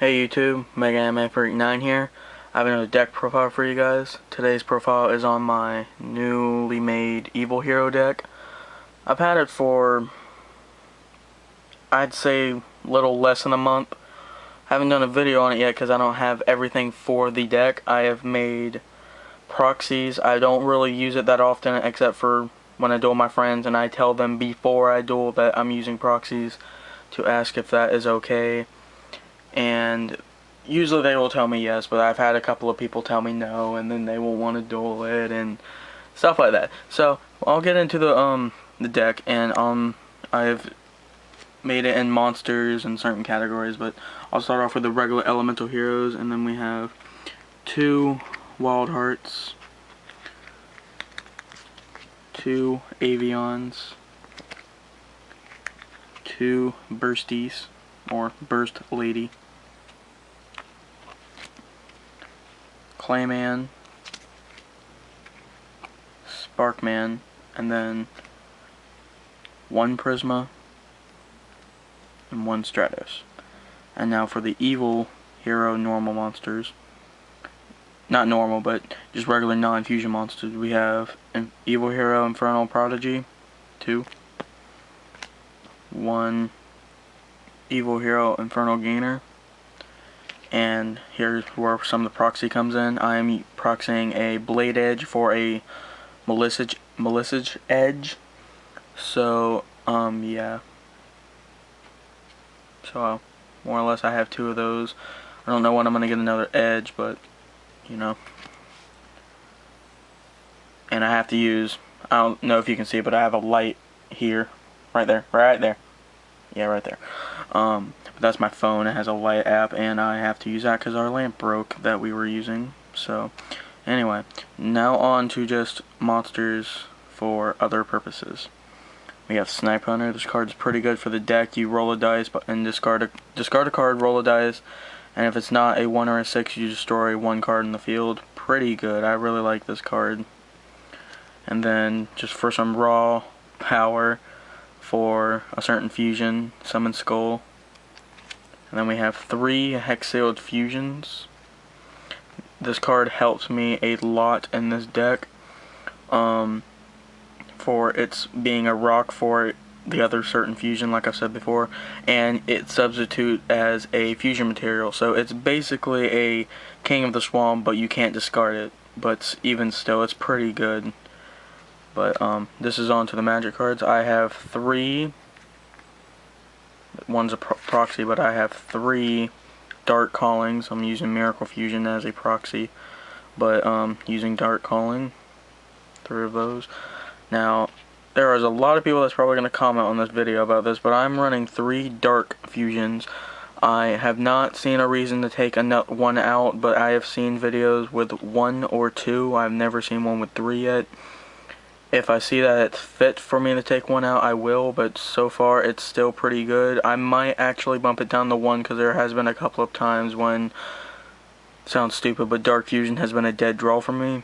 Hey YouTube, Mega Anime Freak 9 here. I have another deck profile for you guys. Today's profile is on my newly made Evil Hero deck. I've had it for, I'd say, little less than a month. Haven't done a video on it yet because I don't have everything for the deck. I have made proxies. I don't really use it that often except for when I duel my friends, and I tell them before I duel that I'm using proxies to ask if that is okay. And usually they will tell me yes, but I've had a couple of people tell me no, and then they won't want to duel it and stuff like that. So I'll get into the deck, and I've made it in monsters and certain categories, but I'll start off with the regular elemental heroes, and then we have 2 Wild Hearts, 2 Avions, 2 Bursties, or Burst Lady, Clayman, Sparkman, and then 1 Prisma and 1 Stratos. And now for the Evil Hero normal monsters. Not normal, but just regular non-fusion monsters. We have an Evil Hero Infernal Prodigy, 2. 1 Evil Hero Infernal Gainer. And here's where some of the proxy comes in. I am proxying a Blade Edge for a Melisage Edge. So, yeah. So, more or less I have 2 of those. I don't know when I'm going to get another Edge, but, you know. And I have to use, I don't know if you can see, but I have a light here. Right there. Right there. Yeah, right there. But that's my phone. It has a light app, and I have to use that because our lamp broke that we were using. So, anyway, now on to just monsters for other purposes. We have Snipe Hunter. This card's pretty good for the deck. You roll a dice and discard a card, roll a dice, and if it's not a 1 or a 6, you destroy 1 card in the field. Pretty good. I really like this card. And then just for some raw power for a certain fusion, Summon Skull. And then we have 3 Hex-Sealed Fusions. This card helps me a lot in this deck for its being a rock for the other certain fusion, like I've said before, and it substitute as a fusion material. So it's basically a King of the Swamp, but you can't discard it. But even still, it's pretty good. But this is on to the magic cards. I have 3. One's a proxy, but I have 3 Dark Callings. I'm using Miracle Fusion as a proxy, but using Dark Calling, 3 of those. Now, there is a lot of people that's probably going to comment on this video about this, but I'm running 3 Dark Fusions. I have not seen a reason to take one out, but I have seen videos with 1 or 2. I've never seen one with 3 yet. If I see that it's fit for me to take 1 out, I will, but so far it's still pretty good. I might actually bump it down to 1 because there has been a couple of times when, sounds stupid, but Dark Fusion has been a dead draw for me.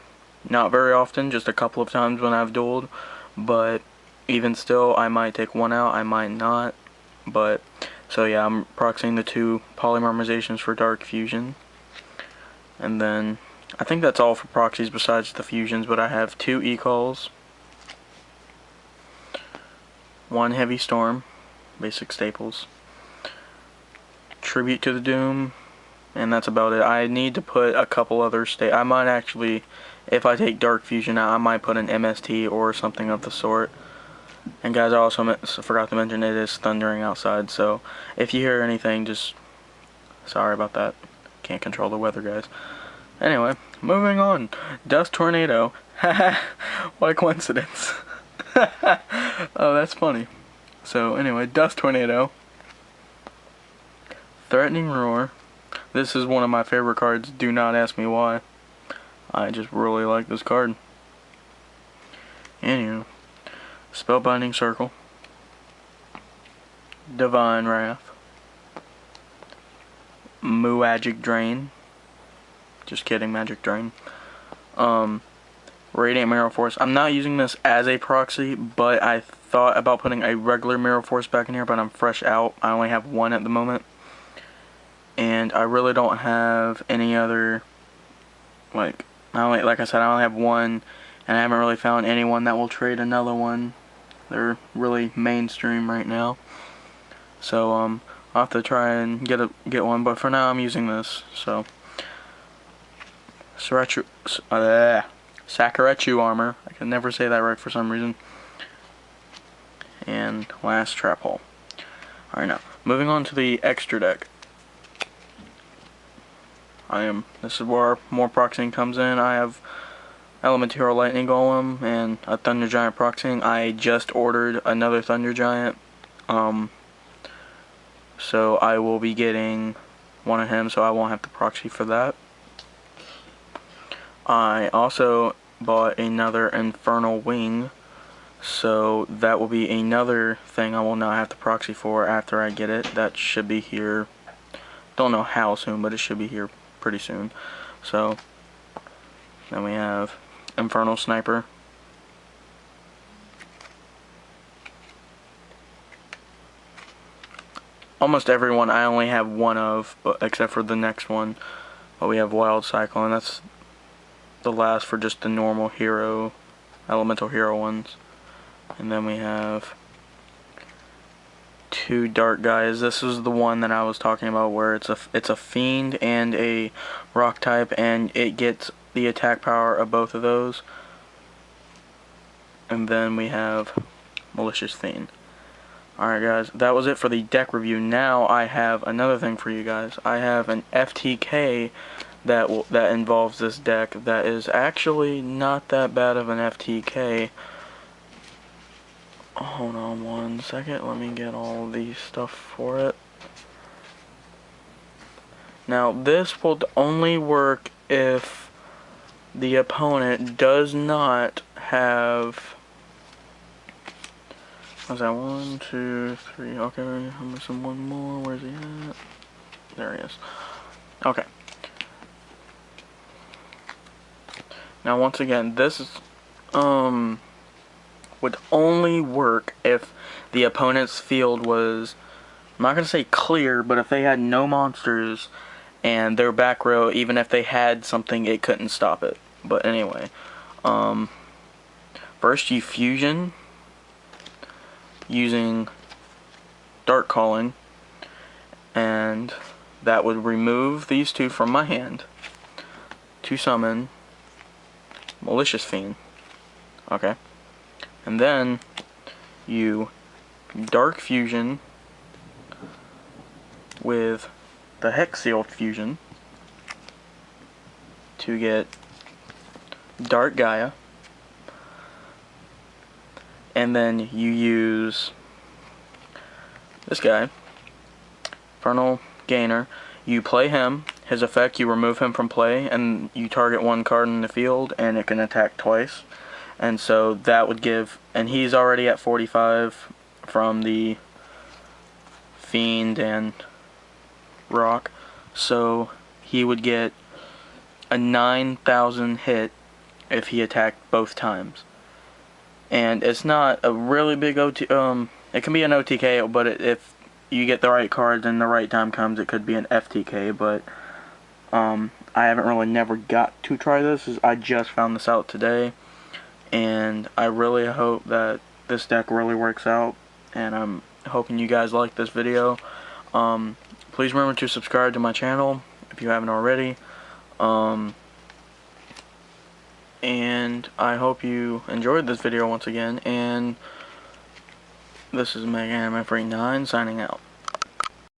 Not very often, just a couple of times when I've dueled, but even still, I might take 1 out, I might not. But, so yeah, I'm proxying the 2 polymerizations for Dark Fusion. And then, I think that's all for proxies besides the fusions, but I have 2 E-Calls. 1 Heavy Storm, basic staples, Tribute to the Doom, and that's about it. I need to put a couple other I might actually, if I take Dark Fusion out, I might put an MST or something of the sort. And guys, I also forgot to mention it is thundering outside, so if you hear anything, just sorry about that. Can't control the weather, guys. Anyway, moving on. Dust Tornado. Haha, what a coincidence. Oh, that's funny. So anyway, Dust Tornado, Threatening Roar. This is one of my favorite cards. Do not ask me why. I just really like this card. Anyway, Spellbinding Circle, Divine Wrath, Muagic Drain. Just kidding, Magic Drain. Radiant Mirror Force. I'm not using this as a proxy, but I thought about putting a regular Mirror Force back in here, but I'm fresh out. I only have 1 at the moment. And and I really don't have any other, like I said, I only have one, and I haven't really found anyone that will trade another one. They're really mainstream right now, so I'll have to try and get one, but for now I'm using this. So Sakaretsu armor, I can never say that right for some reason, and last trap hole. Alright, now moving on to the extra deck. This is where more proxying comes in. I have Elemental Lightning Golem and a Thunder Giant proxying. I just ordered another Thunder Giant, so I will be getting one of him, so I won't have to proxy for that. I also bought another Infernal Wing, so that will be another thing I will not have to proxy for after I get it. That should be here. Don't know how soon, but it should be here pretty soon. So then we have Infernal Sniper. Almost everyone I only have one of, but except for the next one. But we have Wild Cyclone. That's the last for just the normal hero, elemental hero ones. And then we have two dark guys. This is the one that I was talking about, where it's a fiend and a rock type, and it gets the attack power of both of those. And then we have Malicious Fiend. Alright guys, that was it for the deck review. Now I have another thing for you guys. I have an FTK that involves this deck that is actually not that bad of an FTK. Hold on one second, let me get all the stuff for it. Now this will only work if the opponent does not have, was that 1, 2, 3, okay, I'm missing one more, where's he at? There he is. Okay. Now once again, this is, would only work if the opponent's field was, I'm not going to say clear, but if they had no monsters and their back row, even if they had something, it couldn't stop it. But anyway, first you fusion using Dark Calling, and that would remove these two from my hand to summon Malicious Fiend. Okay. And then you Dark Fusion with the Hex Seal Fusion to get Dark Gaia, and then you use this guy, Infernal Gainer. You play him, his effect, you remove him from play, and you target one card in the field, and it can attack twice. And so that would give, and he's already at 45 from the Fiend and Rock, so he would get a 9,000 hit if he attacked both times. And it's not a really big OTK, it can be an OTK, but if you get the right cards and the right time comes, it could be an FTK, but I haven't really never got to try this. I just found this out today, and I really hope that this deck really works out, and I'm hoping you guys like this video. Please remember to subscribe to my channel if you haven't already, and I hope you enjoyed this video once again, and this is Mega Anime Freak 9 signing out.